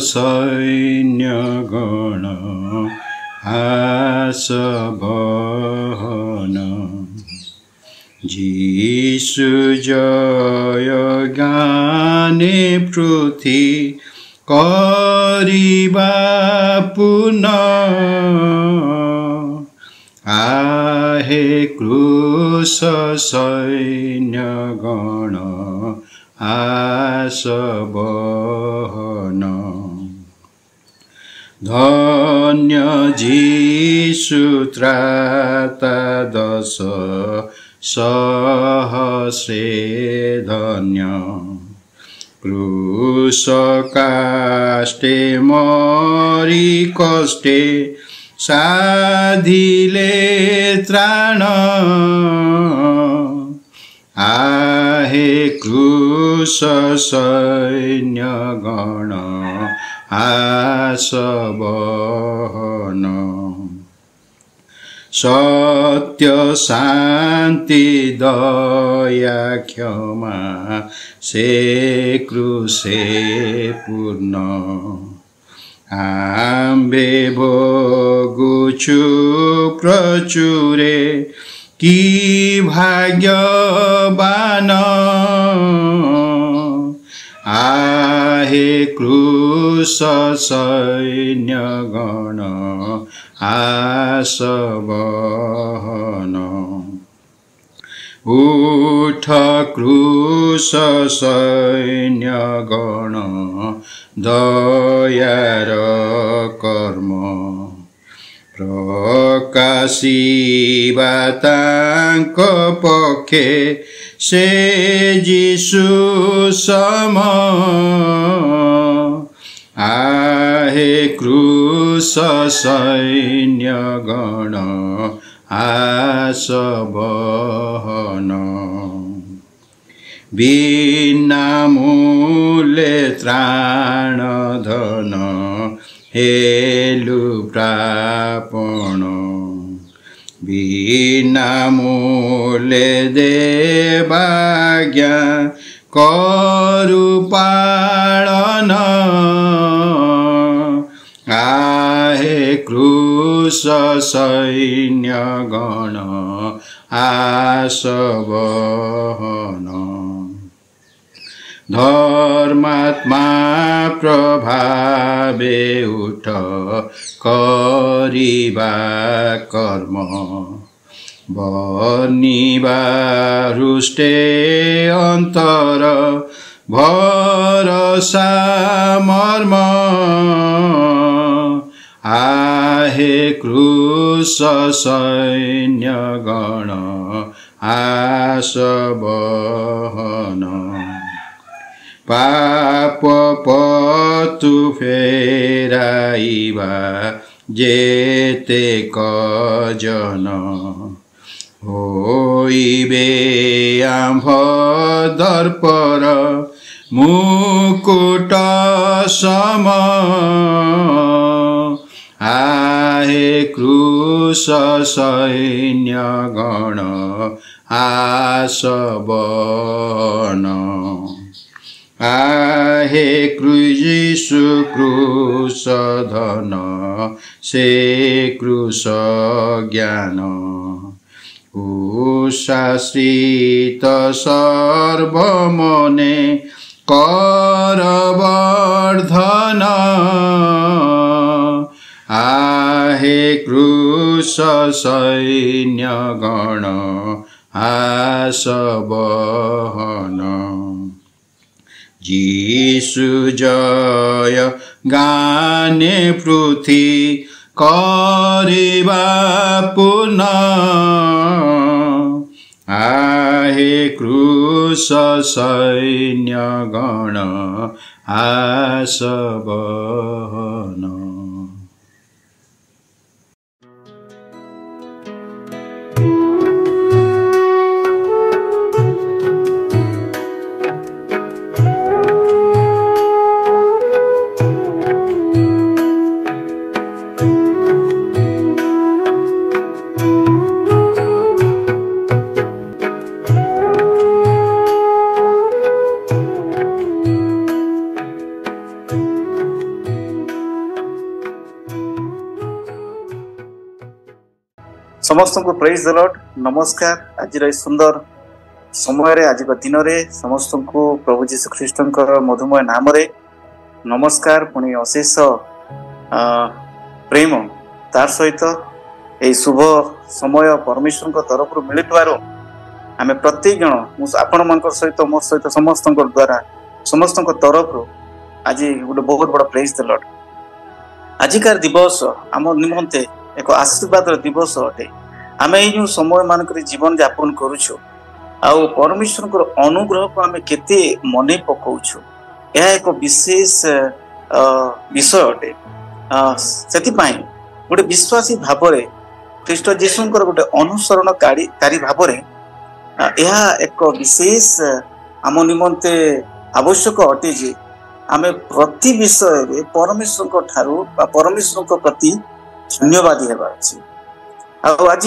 सैन्यगण आसबहन जीशु जय गाने पृथ्वी करिबा पुनः आहे क्रूस सैन्यगण आसबहन धन्य जीशु त्राता 10 सहस्रे धन्य क्रूस काष्टे मरि कष्टे साधिले त्राण आहे क्रूस सैन्यगण आसबहन सत्य शान्ति दया क्षमा से क्रूसे पूर्ण आम्बे भोगुछु प्रचुरे कि भाग्यवान आहे क्रूस सैन्यगण आसबहन उठ क्रूस सैन्यगण दयार कर्म प्रकाशिबा तांक पक्षे से जीशु सम आहे क्रूस सैन्यगण आसबहन बिना मूल्य त्राण धन हेलु प्रापण बिना मूल्य देवाज्ञा करु पालन आहे क्रूस सैन्यगण आसबहन धर्मात्मा प्रभावे उठ करिबा कर्म बनिबा रुष्टे अंतर भरसा मर्म आहे क्रूस सैन्यगण आसबहन पाप पतु फेराइबा जेते कजन होइबे आम्भ दर्पर मुकुट सम आहे क्रूस सैन्यगण आसबहन आहे क्रूस क्रूस धन से क्रूस ज्ञान उशाश्रित सर्वमने करवर्धन आहे क्रूस सैन्यगण आसबहन जीशु जय गाने पृथ्वी करिबा पुनः आहे क्रूस सैन्यगण आसबहन समस्त को प्रेज द लॉर्ड। नमस्कार। आज सुंदर समय आज दिन में समस्त को प्रभु जीशु ख्रीष्ट मधुमय नाम रे नमस्कार। पुणी अशेष प्रेम तार सहित यही शुभ समय परमेश्वर तरफ मिलुवर आम प्रत्येक जन आपण मान सहित मोर सहित समस्त द्वारा समस्त तरफ आज गोटे बहुत बड़ा प्रेज द लॉर्ड। आजिकार दिवस आम निमंते एक आशीर्वाद दिवस अटे। आम ये समय मानक जीवन यापन करुछु आउ परमेश्वर अनुग्रह को आम केते मने पकाउछु यह एक विशेष विषय अटे। से गोटे विश्वासी भाव में ख्रीष्ट जीशुंकर गोटे अनुसरणकारी भाव में यह एक विशेष आम निमंते आवश्यक अटे जे आम प्रति विषय परमेश्वर ठारू परमेश्वर प्रति धन्यवाद आज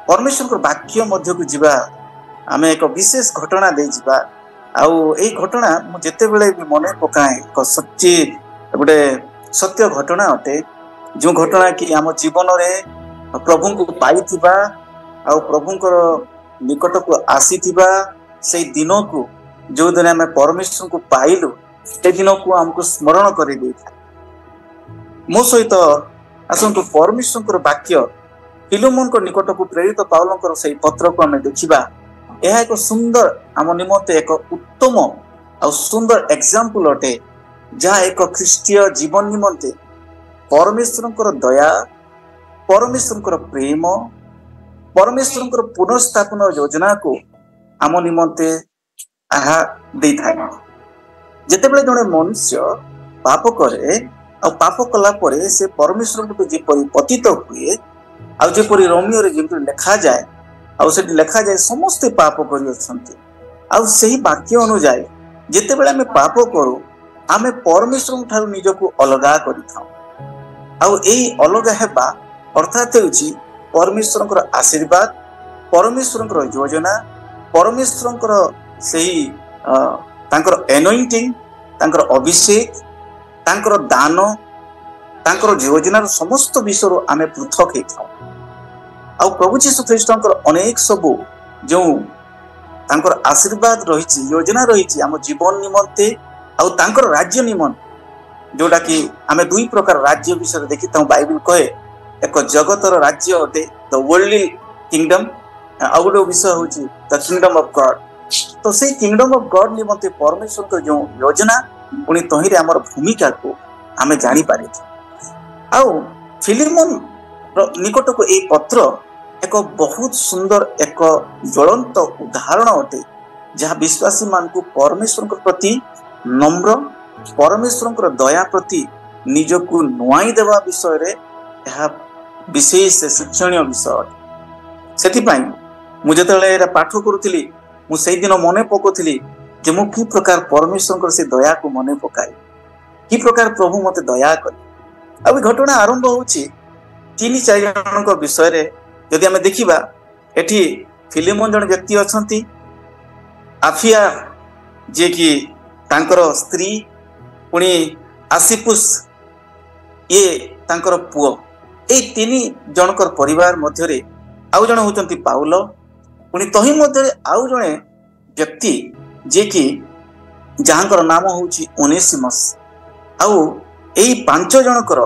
परमेश्वर वाक्य मध्य को जीवा आम एक विशेष घटना दे जीवा आई घटना मुझे भी मन पकाए एक सच्ची गोटे सत्य घटना अटे। जो घटना कि आम जीवन में प्रभु को पाई प्रभुंकर निकट को आसी से दिन को जो दिन आम परमेश्वर को पाइलु से दिन को आमको स्मरण कर मो सहित आसतु परमेश्वर वाक्य फिलोमोन को निकट को प्रेरित पाउलंकर से पत्र को आम देखा। यह एक सुंदर आम निमंते एक उत्तम और सुंदर एग्जाम्पल अटे जहाँ एक ख्रीष्टीय जीवन निमंते परमेश्वर दया परमेश्वर प्रेम परमेश्वर पुनर्स्थापन योजना को आम निमंते जिते बड़े जड़े मनुष्य पाप करे और पाप कला परे से परमेश्वर को जेपरी पतित हुए आउ जेपरी रोमियो रे जेपरी लिखा जाए आउ से लिखा जाए समस्ते पाप करी अछंती आउ सही वाक्य अनुसार जिते बड़े आम पाप करू आम परमेश्वर ठारू निजको अलगा करिथाउ आउ एई अलगा हेबा अर्थात होछि परमेश्वर आशीर्वाद परमेश्वर योजना परमेश्वर सही तांकर एनॉइंटिंग तांकर अभिषेक तांकर दान तांकर योजनार समस्त विषय आम पृथक होता आ प्रभु जीशु ख्रीष्टंकर अनेक सबू जो तांकर आशीर्वाद रही योजना रही आम जीवन निमंते आउ तांकर राज्य निमंते जोटा कि आम दुई प्रकार राज्य विषय देखी था बाइबल कहे एक जगतर राज्य अटे द वर्ल्डली किंगडम आउ गोटे विषय हूँ द किंगडम ऑफ गॉड। तो से किंगडम ऑफ गॉड निमंते परमेश्वर जो योजना पुणी तहिरे आमर भूमिका को आम जानी पारि आउ फिलिमोन निकट को ए पत्र एक बहुत सुंदर एक ज्वलंत उदाहरण अटे जहाँ विश्वासी मान को परमेश्वर प्रति नम्र परमेश्वर दया प्रति निज को नुआई देवा विषय रे यह विशेष शिक्षणीय विषय अटे। से मुझे पाठ करुली मुझे दिन मन पकोली जे मु कि प्रकार परमेश्वर से दया को मन पकाए कि प्रकार प्रभु मते दया करे। अब घटना आरंभ होची 3-4 जन विषय रे यदि आम देखा एठी फिलिमोन जन व्यक्ति अछंती आफिया जे कि तांकर स्त्री पुणी आसिपुस ये तांकर पुओ ए 3 जनकर परिवार मध्यरे आउ जन होचंती पाउल पुणी तही मध्य आउ जने व्यक्ति जे कि जहाँकर नाम होची ओनेसिमस आउ एई 5 जनकर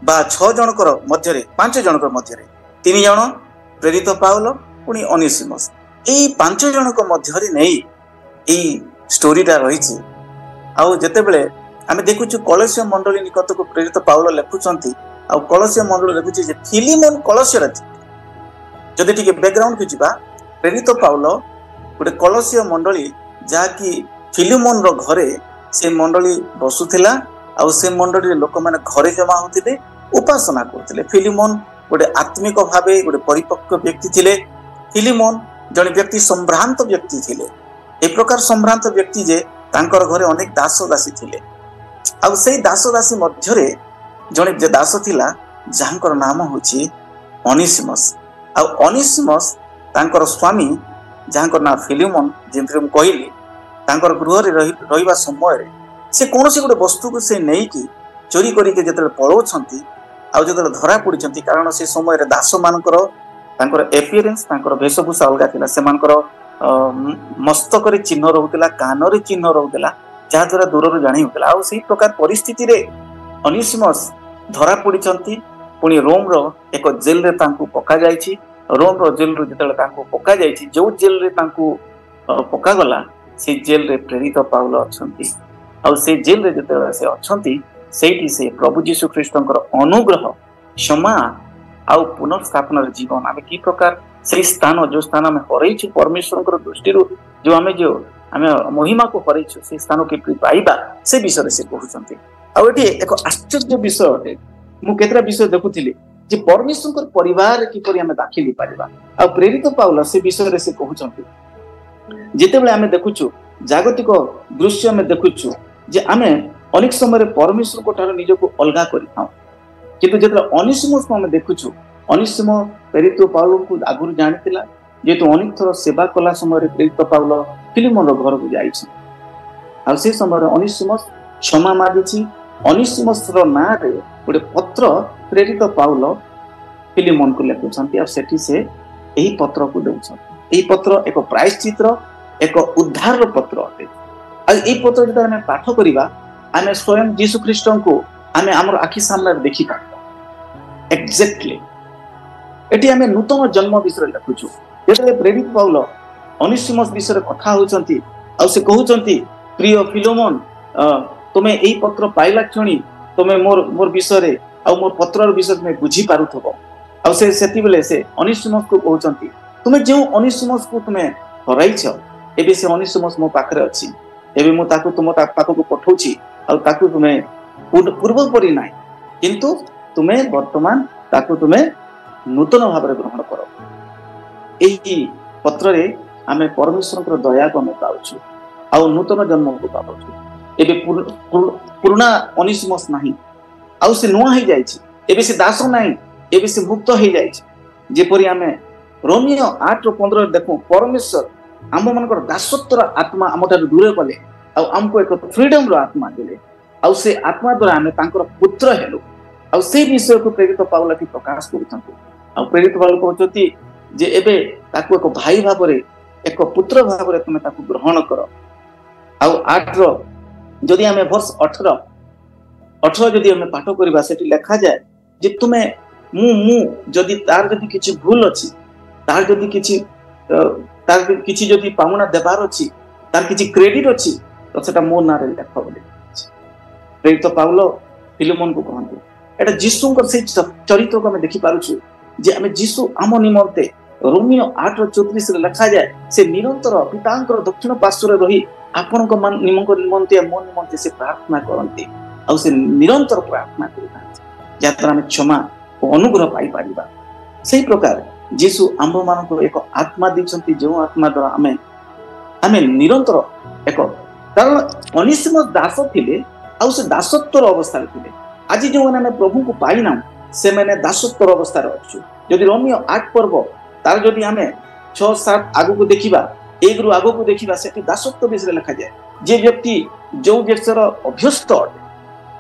बा 6 जनकर मध्यरे 5 जनकर मध्यरे 3 जन प्रेरित पाउल पुणी ओनेसिमस एई 5 जनक मध्यरे नहीं एई स्टोरीटा रही। आउ जेते बेले आमे देखुछु कलसिया मंडली निकट को प्रेरित पाउल लिखुचंती आउ कलसिया मंडली लिखुछि जे फिलिमोन कलसिया जदि टिके बैकग्राउंड को जीवा प्रेरित पाउल गोटे कलसिया मंडली जहाँकि फिलिमोन रो घरे से मंडली बसुथिला आउ से मंडली लोक माने घरे जमा होतिले उपासना करथिले। फिलिमोन गोटे आत्मिक भावे गोटे परिपक्व व्यक्ति थिले। फिलिमोन जने व्यक्ति संभ्रांत व्यक्ति थिले ए प्रकार संभ्रांत व्यक्ति जे तांकर घरे अनेक दास दासी थिले आउ से दास दासी मध्यरे जने जे दास थिला जहाँकर नाम होची ओनेसिमस आउ ओनेसिमस तांकर स्वामी जहाँकर ना फिलिमोन जेमति हम कहली तांकर गृह रे रहिबा समय रे से कोनोसी गोटे वस्तु को से नहीं कि चोरी करी के जतले पळोछंती ଆଉ ଯେତେବେଳେ ଧରା ପଡ଼ିଛନ୍ତି, କାରଣ ସେ ସମୟରେ ଦାସମାନଙ୍କର ତାଙ୍କର ଏପିୟରେନ୍ସ ତାଙ୍କର ବେଶଭୂଷା ଅଲଗା ଥିଲା, ସେମାନଙ୍କର ମସ୍ତକରେ ଚିହ୍ନ ରହୁଥିଲା, କାନରେ ଚିହ୍ନ ରହୁଥିଲା, ଯାହାଦ୍ୱାରା ଦୂରରୁ ଜାଣି ହେଉଥିଲା। ଆଉ ସେଇ ପ୍ରକାର ପରିସ୍ଥିତିରେ ଅନିସିମସ୍ ଧରା ପଡ଼ିଛନ୍ତି। ପୁଣି ରୋମର ଏକ ଜେଲରେ ତାଙ୍କୁ ପକାଯାଇଛି। ରୋମର ଜେଲରୁ ଯେତେବେଳେ ତାଙ୍କୁ ପକାଯାଇଛି, ଯେଉଁ ଜେଲରେ ତାଙ୍କୁ ପକାଗଲା ସେଇ ଜେଲରେ ପ୍ରେରିତ ପାଉଲ ଅଛନ୍ତି। ଆଉ ସେଇ ଜେଲରେ ଯେତେବେଳେ ସେ ଅଛନ୍ତି, ସେଇଠି ସେ ପ୍ରଭୁ ଯୀଶୁ ଖ୍ରୀଷ୍ଟଙ୍କର ଅନୁଗ୍ରହ, କ୍ଷମା ଆଉ ପୁନଃସ୍ଥାପନାର ଜୀବନ, ଆମେ କି ପ୍ରକାର ସେଇ ସ୍ଥାନ, ଯୋଉ ସ୍ଥାନ ଆମେ ହରେଇଛୁ ପରମେଶ୍ୱରଙ୍କର ଦୃଷ୍ଟିରୁ, ଯୋଉ ଆମେ ମହିମାକୁ ହରେଇଛୁ, ସେଇ ସ୍ଥାନ କିପରି ପାଇବା ସେ ବିଷୟରେ ସେ କହୁଛନ୍ତି। ଆଉ ଏଠି ଏକ ଆଶ୍ଚର୍ଯ୍ୟ ବିଷୟ ଅଟେ। ମୁଁ କେତେଟା ବିଷୟ ଦେଖୁଥିଲି ଯେ ପରମେଶ୍ୱରଙ୍କର ପରିବାର କିପରି ଆମେ ଦାଖିଲ ପାରିବା। ଆଉ ପ୍ରେରିତ ପାଉଲ ସେ ବିଷୟରେ ସେ କହୁଛନ୍ତି, ଯେତେବେଳେ ଆମେ ଦେଖୁଛୁ ଜାଗତିକ ଦୃଶ୍ୟ, ଆମେ ଦେଖୁଛୁ ଯେ ଆମେ ଅନେକ ସମୟରେ ପରମେଶ୍ୱରଙ୍କ ଠାରୁ ନିଜକୁ ଅଲଗା କରିଥାଉ, କିନ୍ତୁ ଯେତେବେଳେ ଅନିସିମସକୁ ଆମେ ଦେଖୁଛୁ, ଅନିସିମ ପ୍ରେରିତ ପାଉଲଙ୍କୁ ଆଗରୁ ଜାଣିଥିଲା, ଯେହେତୁ ଅନେକ ଥର ସେବା କଲା ସମୟରେ ପ୍ରେରିତ ପାଉଲ ଫିଲିମୋନର ଘରକୁ ଯାଇଛି। ଆଉ ସେ ସମୟରେ ଅନିସିମସ୍ କ୍ଷମା ମାଗିଛି। ଅନିସିମସର ନାଁରେ ଗୋଟେ ପତ୍ର ପ୍ରେରିତ ପାଉଲ ଫିଲିମୋନକୁ ଲେଖୁଛନ୍ତି, ଆଉ ସେଠି ସେ ଏହି ପତ୍ରକୁ ଦେଉଛନ୍ତି। ଏହି ପତ୍ର ଏକ ପ୍ରାୟଶ୍ଚିତ୍ର, ଏକ ଉଦ୍ଧାରର ପତ୍ର ଅଟେ। ଆଉ ଏହି ପତ୍ର ଯେତେବେଳେ ଆମେ ପାଠ କରିବା, ଆମେ ସ୍ୱୟଂ ଯୀଶୁ ଖ୍ରୀଷ୍ଟଙ୍କୁ ଆମେ ଆମର ଆଖି ସାମ୍ନାରେ ଦେଖିପାରିବା ଏକ୍ଜାକ୍ଟଲି। ଏଠି ଆମେ ନୂତନ ଜନ୍ମ ବିଷୟରେ ଲେଖୁଛୁ। ଯେତେବେଳେ ପ୍ରେରିତ ପାଉଲ ଅନିସିମସ୍ ବିଷୟରେ କଥା ହେଉଛନ୍ତି, ଆଉ ସେ କହୁଛନ୍ତି, ପ୍ରିୟ ଫିଲୋମନ, ତୁମେ ଏହି ପତ୍ର ପାଇଲା କ୍ଷଣି ତୁମେ ମୋର ବିଷୟରେ ଆଉ ମୋର ପତ୍ରର ବିଷୟରେ ତୁମେ ବୁଝିପାରୁଥିବ। ଆଉ ସେ ସେତିବେଳେ ସେ ଅନିସିମସକୁ କହୁଛନ୍ତି, ତୁମେ ଯେଉଁ ଅନିସିମସକୁ ତୁମେ ହରାଇଛ, ଏବେ ସେ ଅନିସିମସ୍ ମୋ ପାଖରେ ଅଛି। ଏବେ ମୁଁ ତାକୁ ତୁମ ପାଖକୁ ପଠଉଛି। ଆଉ ତାକୁ ତୁମେ ପୂର୍ବ ପରି ନାହିଁ, କିନ୍ତୁ ତୁମେ ବର୍ତ୍ତମାନ ତାକୁ ତୁମେ ନୂତନ ଭାବରେ ଗ୍ରହଣ କର। ଏହି ପତ୍ରରେ ଆମେ ପରମେଶ୍ୱରଙ୍କର ଦୟାକୁ ଆମେ ପାଉଛୁ, ଆଉ ନୂତନ ଜନ୍ମକୁ ପାଉଛୁ। ଏବେ ପୁରୁଣା ଅନିସିମସ୍ ନାହିଁ, ଆଉ ସେ ନୂଆ ହେଇଯାଇଛି। ଏବେ ସେ ଦାସ ନାହିଁ, ଏବେ ସେ ମୁକ୍ତ ହେଇଯାଇଛି। ଯେପରି ଆମେ ରୋମିଓ 8:15 ଦେଖୁ, ପରମେଶ୍ୱର ଆମମାନଙ୍କର ଦାସତ୍ୱର ଆତ୍ମା ଆମଠାରୁ ଦୂର କଲେ, ଆଉ ଆମକୁ ଏକ ଫ୍ରିଡମର ଆତ୍ମା ଦେଲେ, ଆଉ ସେ ଆତ୍ମା ଦ୍ୱାରା ଆମେ ତାଙ୍କର ପୁତ୍ର ହେଲୁ। ଆଉ ସେଇ ବିଷୟକୁ ପ୍ରେରିତ ପାଉଲ ଏଠି ପ୍ରକାଶ କରୁଛନ୍ତି। ଆଉ ପ୍ରେରିତ ପାଉଲ କହୁଛନ୍ତି ଯେ ଏବେ ତାକୁ ଏକ ଭାଇ ଭାବରେ, ଏକ ପୁତ୍ର ଭାବରେ ତୁମେ ତାକୁ ଗ୍ରହଣ କର। ଆଉ 8ର ଯଦି ଆମେ ଭର୍ସ 18 ଯଦି ଆମେ ପାଠ କରିବା, ସେଠି ଲେଖାଯାଏ ଯେ ତୁମେ ମୁଁ ଯଦି ତାର ଯଦି କିଛି ଭୁଲ ଅଛି, ତାର ଯଦି କିଛି ଯଦି ପାଉଣା ଦେବାର ଅଛି, ତାର କିଛି କ୍ରେଡିଟ ଅଛି, ତ ସେଟା ମୋ ନାଁରେ ଲେଖ ବୋଲି ପ୍ରେରିତ ପାଉଲ ଫିଲୋମନକୁ କହନ୍ତି। ଏଟା ଯୀଶୁଙ୍କର ସେଇ ଚରିତ୍ରକୁ ଆମେ ଦେଖିପାରୁଛୁ ଯେ ଆମେ ଯୀଶୁ ଆମ ନିମନ୍ତେ, ରୋମିଓ 8:34 ଲେଖାଯାଏ, ସେ ନିରନ୍ତର ପିତାଙ୍କର ଦକ୍ଷିଣ ପାର୍ଶ୍ୱରେ ରହି ଆପଣଙ୍କ ନିମନ୍ତେ ମୋ ନିମନ୍ତେ ସେ ପ୍ରାର୍ଥନା କରନ୍ତି। ଆଉ ସେ ନିରନ୍ତର ପ୍ରାର୍ଥନା କରିଥାନ୍ତି, ଯାହାଦ୍ୱାରା ଆମେ କ୍ଷମା ଓ ଅନୁଗ୍ରହ ପାଇପାରିବା। ସେଇ ପ୍ରକାର ଯୀଶୁ ଆମ୍ଭମାନଙ୍କୁ ଏକ ଆତ୍ମା ଦେଇଛନ୍ତି, ଯେଉଁ ଆତ୍ମା ଦ୍ୱାରା ଆମେ ନିରନ୍ତର କାରଣ ଅନିସିମସ୍ ଦାସ ଥିଲେ, ଆଉ ସେ ଦାସତ୍ୱର ଅବସ୍ଥାରେ ଥିଲେ। ଆଜି ଯେଉଁମାନେ ଆମେ ପ୍ରଭୁଙ୍କୁ ପାଇନାହୁଁ, ସେମାନେ ଦାସତ୍ୱର ଅବସ୍ଥାରେ ଅଛୁ। ଯଦି ରୋମିଓ 8 ପର୍ବ ତାର ଯଦି ଆମେ 6-7 ଆଗକୁ ଦେଖିବା, 1ରୁ ଆଗକୁ ଦେଖିବା, ସେଠି ଦାସତ୍ୱ ବିଷୟରେ ଲେଖାଯାଏ। ଯେ ବ୍ୟକ୍ତି ଯେଉଁ ବିଷୟର ଅଭ୍ୟସ୍ତ ଅଟେ,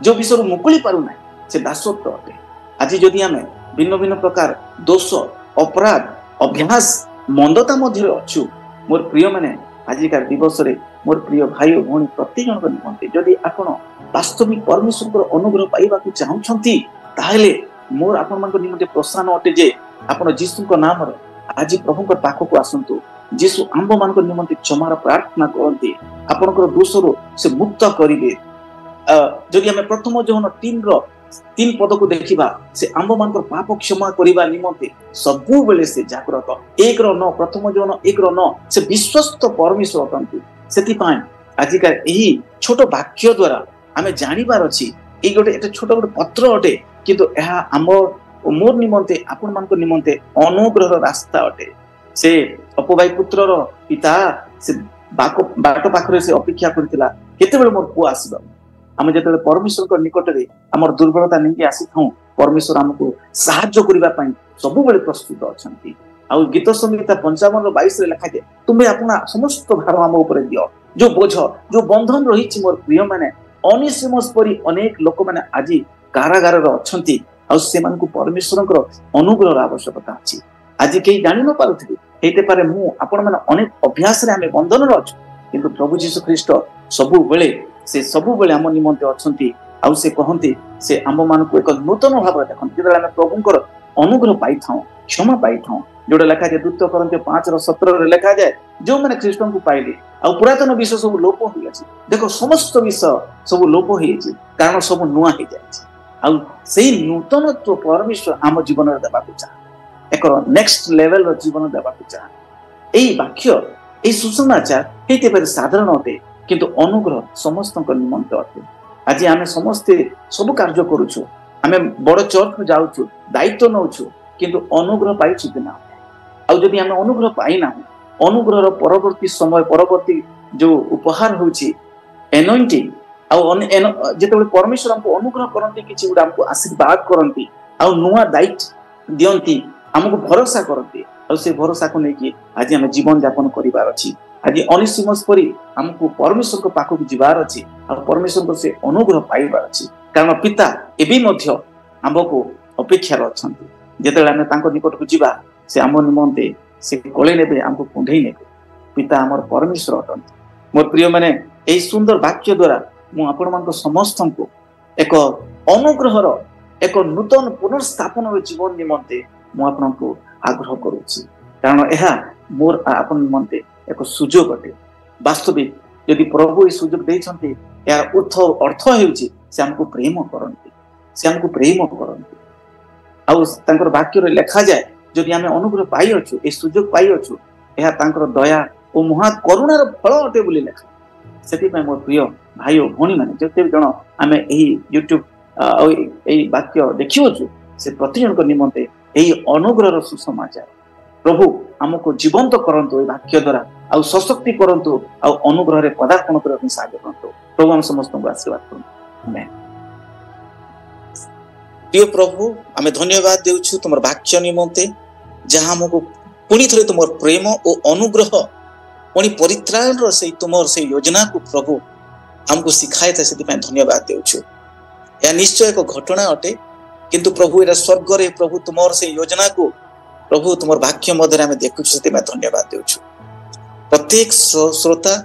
ଯେଉଁ ବିଷୟରୁ ମୁକୁଳି ପାରୁନାହିଁ, ସେ ଦାସତ୍ୱ ଅଟେ। ଆଜି ଯଦି ଆମେ ଭିନ୍ନ ଭିନ୍ନ ପ୍ରକାର ଦୋଷ, ଅପରାଧ, ଅଭ୍ୟାସ, ମନ୍ଦତା ମଧ୍ୟରେ ଅଛୁ, ମୋର ପ୍ରିୟମାନେ, ଆଜିକା ଦିବସରେ ମୋର ପ୍ରିୟ ଭାଇ ଓ ଭଉଣୀ ପ୍ରତି ଜଣଙ୍କ ନିମନ୍ତେ ଯଦି ଆପଣ ବାସ୍ତବିକ ପରମେଶ୍ୱରଙ୍କର ଅନୁଗ୍ରହ ପାଇବାକୁ ଚାହୁଁଛନ୍ତି, ତାହେଲେ ମୋର ଆପଣମାନଙ୍କ ନିମନ୍ତେ ପ୍ରୋତ୍ସାହନ ଅଟେ ଯେ ଆପଣ ଯୀଶୁଙ୍କ ନାମରେ ଆଜି ପ୍ରଭୁଙ୍କ ପାଖକୁ ଆସନ୍ତୁ। ଯୀଶୁ ଆମ୍ଭମାନଙ୍କ ନିମନ୍ତେ କ୍ଷମାର ପ୍ରାର୍ଥନା କରନ୍ତି, ଆପଣଙ୍କର ଦୋଷରୁ ସେ ମୁକ୍ତ କରିବେ। ଯଦି ଆମେ ପ୍ରଥମ ଯୋହନ 3 ପଦକୁ ଦେଖିବା, ସେ ଆମ୍ଭମାନଙ୍କର ପାପ କ୍ଷମା କରିବା ନିମନ୍ତେ ସବୁବେଳେ ସେ ଜାଗ୍ରତ। 1:9, ପ୍ରଥମ ଯୋହନ 1:9, ସେ ବିଶ୍ୱସ୍ତ ପରମେଶ୍ୱର ଅଟନ୍ତି। ସେଥିପାଇଁ ଆଜିକା ଏହି ଛୋଟ ବାକ୍ୟ ଦ୍ୱାରା ଆମେ ଜାଣିବାର ଅଛି, ଏଇ ଏଟା ଛୋଟ ଗୋଟେ ପତ୍ର ଅଟେ, କିନ୍ତୁ ଏହା ମୋର ନିମନ୍ତେ, ଆପଣମାନଙ୍କ ନିମନ୍ତେ ଅନୁଗ୍ରହର ରାସ୍ତା ଅଟେ। ସେ ଅପବାଇ ପୁତ୍ରର ପିତା ସେ ବାଟ ପାଖରେ ସେ ଅପେକ୍ଷା କରିଥିଲା, କେତେବେଳେ ମୋର ପୁଅ ଆସିବ। ଆମେ ଯେତେବେଳେ ପରମେଶ୍ୱରଙ୍କ ନିକଟରେ ଆମର ଦୁର୍ବଳତା ନେଇକି ଆସିଥାଉ, ପରମେଶ୍ୱର ଆମକୁ ସାହାଯ୍ୟ କରିବା ପାଇଁ ସବୁବେଳେ ପ୍ରସ୍ତୁତ ଅଛନ୍ତି। ଆଉ ଗୀତ ସଂହିତା 55:22 ଲେଖାଯାଏ, ତୁମେ ଆପଣ ସମସ୍ତ ଭାର ଆମ ଉପରେ ଦିଅ, ଯୋଉ ବୋଝ, ଯୋଉ ବନ୍ଧନ ରହିଛି। ମୋର ପ୍ରିୟମାନେ, ଅନିସିମସ୍ ପରି ଅନେକ ଲୋକମାନେ ଆଜି କାରାଗାରରେ ଅଛନ୍ତି, आउ परमेश्वर अनुग्रह आवश्यकता अच्छी आज कहीं जानी न पारे हेते पारे मु आपण माने अनेक अभ्यास रे आमे बंधन रे अछु किंतु प्रभु जीशु ख्रीष्ट सबु बेले आम निमंते अछंती आउ से कहंती से आम मान को एक नूतन भाव देखंती जेतले आमे प्रभुंकर अनुग्रह पाई थाउ क्षमा पाई थाउ जोड़ा लिखा जाए 2 कोरिन्थियो 5:17 रे लिखा जाए जो माने ख्रीष्ट को पाइले आ पुरातन विषय सब लोप हो जाछि देखो समस्त विषय सब लोप हो जाछि कारण सब नुआ हो जाछि आ सेही नूतनत्व परमेश्वर आम जीवन रे देबा को चाह एक नेक्स्ट लेवल रो जीवन देबा को चाह एई वाक्य एई सुसमाचार हेते पर साधारण होते किंतु अनुग्रह समस्त निमंत होते आज आमे समस्ते सब कार्य करूछु आमे बड़ चर्च को जाउछु दायित्व नउछु किंतु अनुग्रह पाइछु कि ना आ जदि आमे अनुग्रह पाई ना अनुग्रह रो परवर्ती समय परवर्ती जो उपहार होछि एनॉइंटिंग आ जेतेबे परमेश्वर हमको अनुग्रह करंती किछि गुडा हमको आशीर्वाद करंती आ नुवा दायित्व दियंती हमको भरोसा करते और से भरोसा को लेकिन आज आम जीवन यापन करिवार अछि आज अनिसिमस परी हमको परमेश्वर को पाखो जीवार अछि और परमेश्वर को से अनुग्रह पाइबार अछि कारण पिता एबी मध्य हमको अपेक्षा रछंती जेतेले हम तांको निकट को जीवा से आम निमंते से कोले नेबे हमको कुंढई नेबे पिता हमर परमेश्वर अटंती मोर प्रिय माने एई सुंदर वाक्य द्वारा मु आपण मानको समस्त को एक अनुग्रहर एक नूतन पुनर्स्थापन जीवन निमंते मु आपनको आग्रह करूची कारण यह मोर आपन निमंते एक सुजोग अटे वास्तविक यदि प्रभु ये सुजोग देइछंती यार अर्थ हेउची से हमको प्रेम करंती आ तांकर वाक्य रे लिखा जाए जदि हमें अनुग्रह पाई अछु ए सुजोग पाई अछु यह तांकर दया और महा करुणार फल अटे बोली लिखा सेति पे मोर प्रिय भाई और भणी माने जते जण हमें एही YouTube एही वाक्य देखियोछु से प्रतिजन को निमंते एही अनुग्रह सुसमाचार प्रभु हमको जीवंत करंतु ए वाक्य द्वारा आ सशक्ति करंतु आ अनुग्रह रे पदार्पण करने साहाय्य करंतु प्रभु हम समस्त को आशीर्वाद करंतु आमेन। प्रिय प्रभु आमे धन्यवाद देउछु तुमर वाक्य निमंते जहां हमको पुनी थरे तुमर प्रेम और अनुग्रह पुनी परित्राण रो से तुमर से योजना को प्रभु हमको सिखाए था सेति धन्यवाद देउछु या निश्चय एक घटना अटे किंतु प्रभु एरा स्वर्ग रे प्रभु तुमर से योजना को प्रभु तुमर वाक्य मध्य आमे देखुछु सेति धन्यवाद देउछु प्रत्येक श्रोता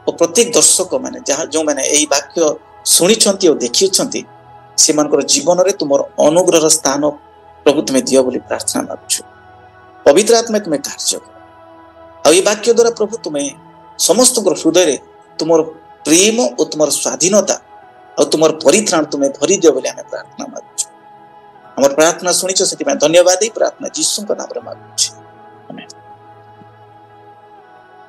और प्रत्येक दर्शक माने जहां जो माने एही वाक्य सुनि छंती और देखि छंती से मानकर जीवन रे तुमर अनुग्रह स्थान प्रभु तुम्हें दियो बोली प्रार्थना मागुछु पवित्र आत्मा तुम्हें कार्य कर आ ये वाक्य द्वारा प्रभु तुम्हें समस्त हृदय रे तुमर प्रेम और तुमर स्वाधीनता और तुमर परित्राण तुम्हें भरी दियो बोली हमें प्रार्थना मागुछु हमर प्रार्थना सुनिछो सेति धन्यवाद प्रार्थना यीशु के नाम रे मागुछु आमेन।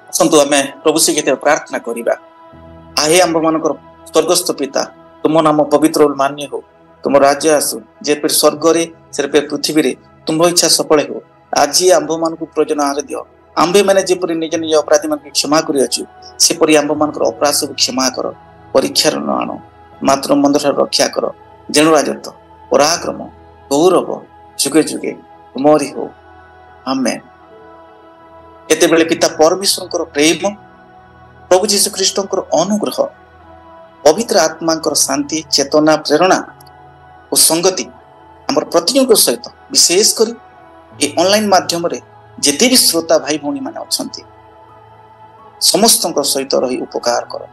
संतो हमें प्रभु से केते प्रार्थना करिबा आहे आंब मानकर स्वर्गस्थ पिता तुम नाम पवित्र और मान्य हो तुम राज्य आसु जे पर स्वर्ग रे से पे पृथ्वी रे तुम इच्छा सफल हो आज आंब मान को प्रयोजन आहार दियो आंबे माने जे पर निज निज अपराधी मान क्षमा करि अछु से परि आंब मानकर अपराध सब क्षमा कर परीक्षा न आनो मात्र मंदर रक्षा कर जेणु राजत्व पराक्रम गौरव जुगे जुगे तुमरी हो आमेन। एते बेले पिता परमेश्वर प्रेम प्रभु जीशु ख्रीष्टंकर अनुग्रह पवित्र आत्मांकर शांति चेतना प्रेरणा और संगति आमर प्रतिजन सहित विशेष करी ये ऑनलाइन माध्यम रे जेते भी श्रोता भाई भौणी माने अछंती समस्त सहित रही उपकार कर।